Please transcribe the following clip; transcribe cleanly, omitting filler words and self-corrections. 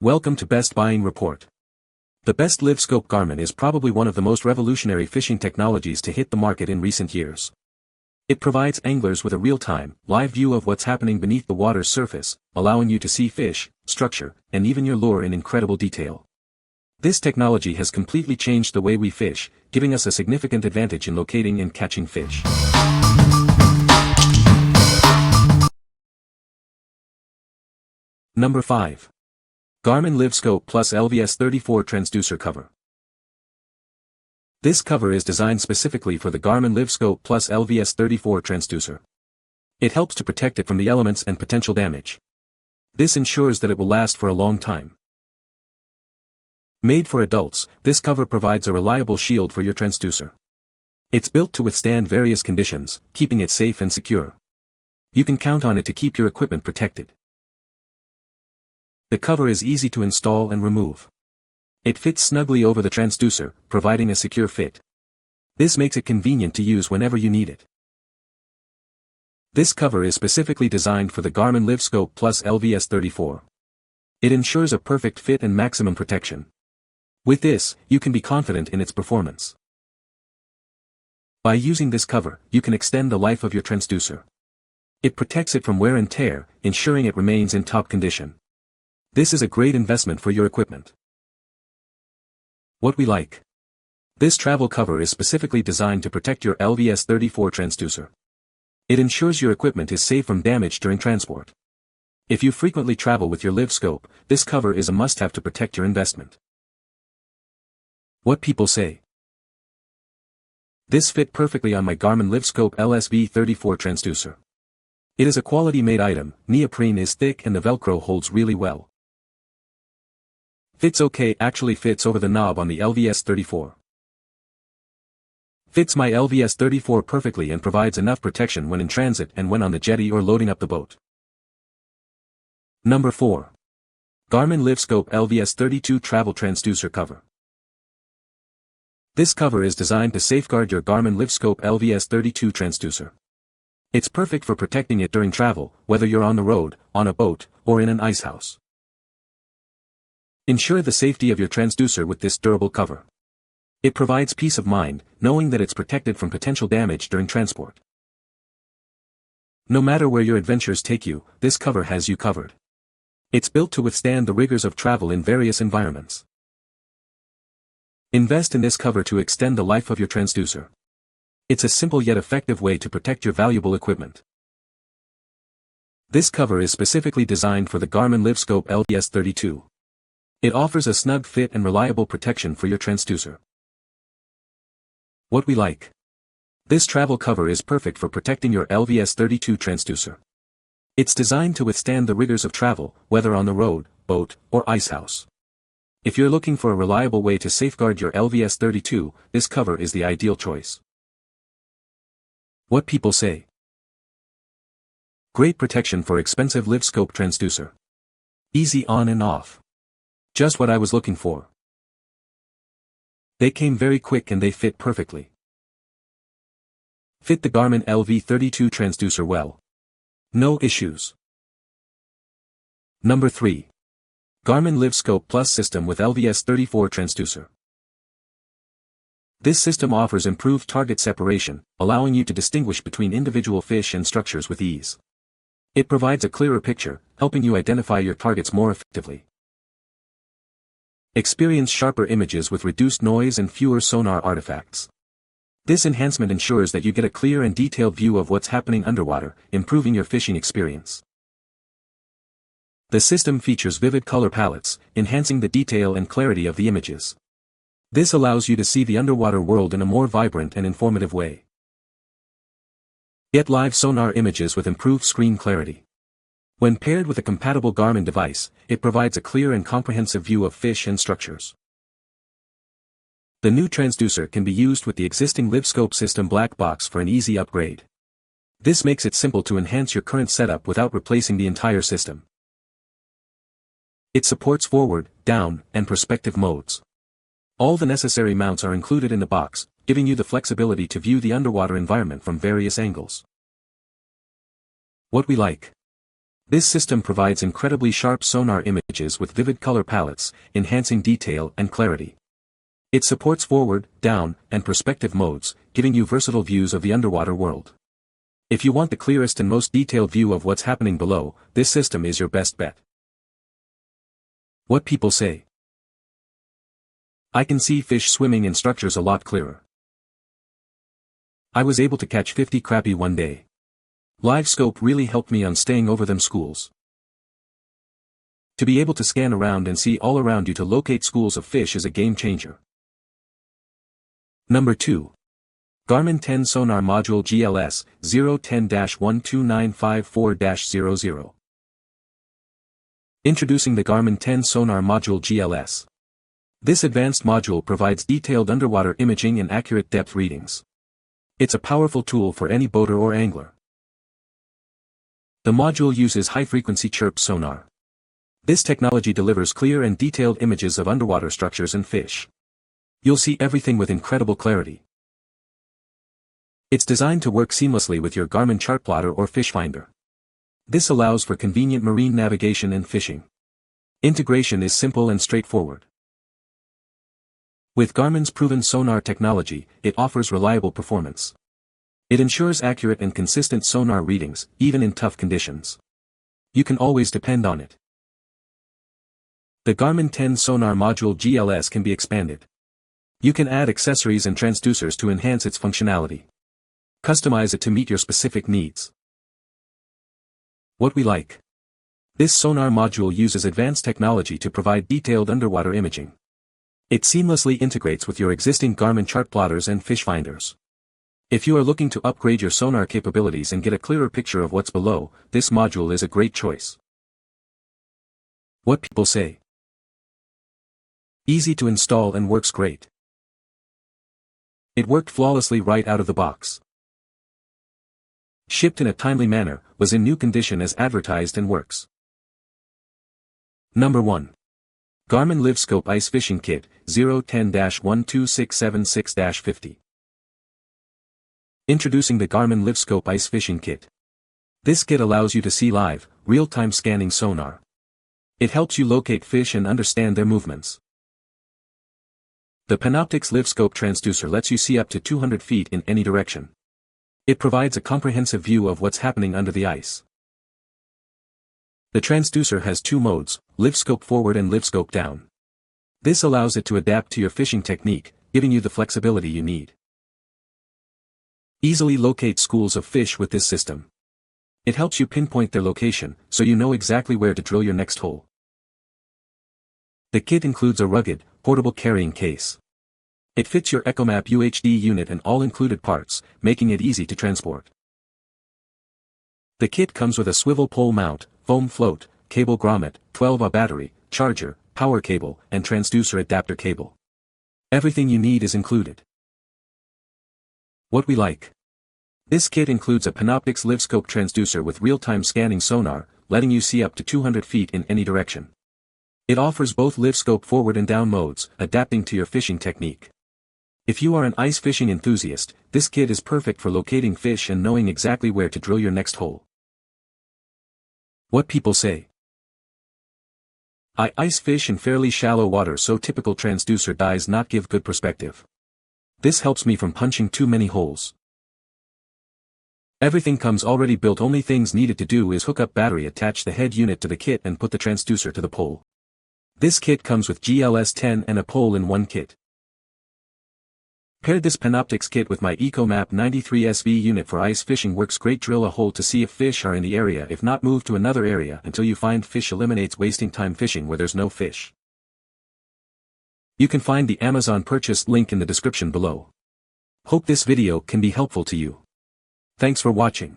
Welcome to Best Buying Report. The best Livescope Garmin is probably one of the most revolutionary fishing technologies to hit the market in recent years. It provides anglers with a real-time, live view of what's happening beneath the water's surface, allowing you to see fish, structure, and even your lure in incredible detail. This technology has completely changed the way we fish, giving us a significant advantage in locating and catching fish. Number 5. Garmin Livescope Plus LVS34 Transducer Cover. This cover is designed specifically for the Garmin Livescope Plus LVS34 Transducer. It helps to protect it from the elements and potential damage. This ensures that it will last for a long time. Made for adults, this cover provides a reliable shield for your transducer. It's built to withstand various conditions, keeping it safe and secure. You can count on it to keep your equipment protected. The cover is easy to install and remove. It fits snugly over the transducer, providing a secure fit. This makes it convenient to use whenever you need it. This cover is specifically designed for the Garmin Livescope Plus LVS34. It ensures a perfect fit and maximum protection. With this, you can be confident in its performance. By using this cover, you can extend the life of your transducer. It protects it from wear and tear, ensuring it remains in top condition. This is a great investment for your equipment. What we like. This travel cover is specifically designed to protect your LVS34 transducer. It ensures your equipment is safe from damage during transport. If you frequently travel with your Livescope, this cover is a must-have to protect your investment. What people say. This fit perfectly on my Garmin Livescope LSV34 transducer. It is a quality-made item, neoprene is thick and the Velcro holds really well. Fits okay actually fits over the knob on the LVS34. Fits my LVS34 perfectly and provides enough protection when in transit and when on the jetty or loading up the boat. Number 4. Garmin Livescope LVS32 Travel Transducer Cover. This cover is designed to safeguard your Garmin Livescope LVS32 transducer. It's perfect for protecting it during travel, whether you're on the road, on a boat, or in an icehouse. Ensure the safety of your transducer with this durable cover. It provides peace of mind, knowing that it's protected from potential damage during transport. No matter where your adventures take you, this cover has you covered. It's built to withstand the rigors of travel in various environments. Invest in this cover to extend the life of your transducer. It's a simple yet effective way to protect your valuable equipment. This cover is specifically designed for the Garmin Livescope LVS32. It offers a snug fit and reliable protection for your transducer. What we like. This travel cover is perfect for protecting your LVS32 transducer. It's designed to withstand the rigors of travel, whether on the road, boat, or icehouse. If you're looking for a reliable way to safeguard your LVS32, this cover is the ideal choice. What people say. Great protection for expensive Livescope transducer. Easy on and off. Just what I was looking for. They came very quick and they fit perfectly. Fit the Garmin LV32 transducer well. No issues. Number 3. Garmin Livescope Plus System with LVS34 transducer. This system offers improved target separation, allowing you to distinguish between individual fish and structures with ease. It provides a clearer picture, helping you identify your targets more effectively. Experience sharper images with reduced noise and fewer sonar artifacts. This enhancement ensures that you get a clear and detailed view of what's happening underwater, improving your fishing experience. The system features vivid color palettes, enhancing the detail and clarity of the images. This allows you to see the underwater world in a more vibrant and informative way. Get live sonar images with improved screen clarity. When paired with a compatible Garmin device, it provides a clear and comprehensive view of fish and structures. The new transducer can be used with the existing Livescope system black box for an easy upgrade. This makes it simple to enhance your current setup without replacing the entire system. It supports forward, down, and perspective modes. All the necessary mounts are included in the box, giving you the flexibility to view the underwater environment from various angles. What we like. This system provides incredibly sharp sonar images with vivid color palettes, enhancing detail and clarity. It supports forward, down, and perspective modes, giving you versatile views of the underwater world. If you want the clearest and most detailed view of what's happening below, this system is your best bet. What people say. I can see fish swimming in structures a lot clearer. I was able to catch 50 crappie one day. Livescope really helped me on staying over them schools. To be able to scan around and see all around you to locate schools of fish is a game changer. Number 2. Garmin 10 Sonar Module GLS 010-12954-00. Introducing the Garmin 10 Sonar Module GLS. This advanced module provides detailed underwater imaging and accurate depth readings. It's a powerful tool for any boater or angler. The module uses high-frequency chirp sonar. This technology delivers clear and detailed images of underwater structures and fish. You'll see everything with incredible clarity. It's designed to work seamlessly with your Garmin chart plotter or fish finder. This allows for convenient marine navigation and fishing. Integration is simple and straightforward. With Garmin's proven sonar technology, it offers reliable performance. It ensures accurate and consistent sonar readings, even in tough conditions. You can always depend on it. The Garmin 10 Sonar Module GLS can be expanded. You can add accessories and transducers to enhance its functionality. Customize it to meet your specific needs. What we like. This sonar module uses advanced technology to provide detailed underwater imaging. It seamlessly integrates with your existing Garmin chart plotters and fish finders. If you are looking to upgrade your sonar capabilities and get a clearer picture of what's below, this module is a great choice. What people say. Easy to install and works great. It worked flawlessly right out of the box. Shipped in a timely manner, was in new condition as advertised and works. Number 1. Garmin Livescope Ice Fishing Kit 010-12676-50. Introducing the Garmin Livescope Ice Fishing Kit. This kit allows you to see live, real-time scanning sonar. It helps you locate fish and understand their movements. The Panoptix Livescope Transducer lets you see up to 200 feet in any direction. It provides a comprehensive view of what's happening under the ice. The transducer has two modes, Livescope forward and Livescope down. This allows it to adapt to your fishing technique, giving you the flexibility you need. Easily locate schools of fish with this system. It helps you pinpoint their location, so you know exactly where to drill your next hole. The kit includes a rugged, portable carrying case. It fits your EchoMap UHD unit and all included parts, making it easy to transport. The kit comes with a swivel pole mount, foam float, cable grommet, 12Ah battery, charger, power cable, and transducer adapter cable. Everything you need is included. What we like. This kit includes a Panoptix Livescope transducer with real-time scanning sonar, letting you see up to 200 feet in any direction. It offers both Livescope forward and down modes, adapting to your fishing technique. If you are an ice fishing enthusiast, this kit is perfect for locating fish and knowing exactly where to drill your next hole. What people say. I ice fish in fairly shallow water, so typical transducer does not give good perspective. This helps me from punching too many holes. Everything comes already built, only things needed to do is hook up battery, attach the head unit to the kit and put the transducer to the pole. This kit comes with GLS-10 and a pole in one kit. Paired this Panoptix kit with my EchoMap 93 SV unit for ice fishing works great. Drill a hole to see if fish are in the area, if not move to another area until you find fish. Eliminates wasting time fishing where there's no fish. You can find the Amazon purchase link in the description below. Hope this video can be helpful to you. Thanks for watching.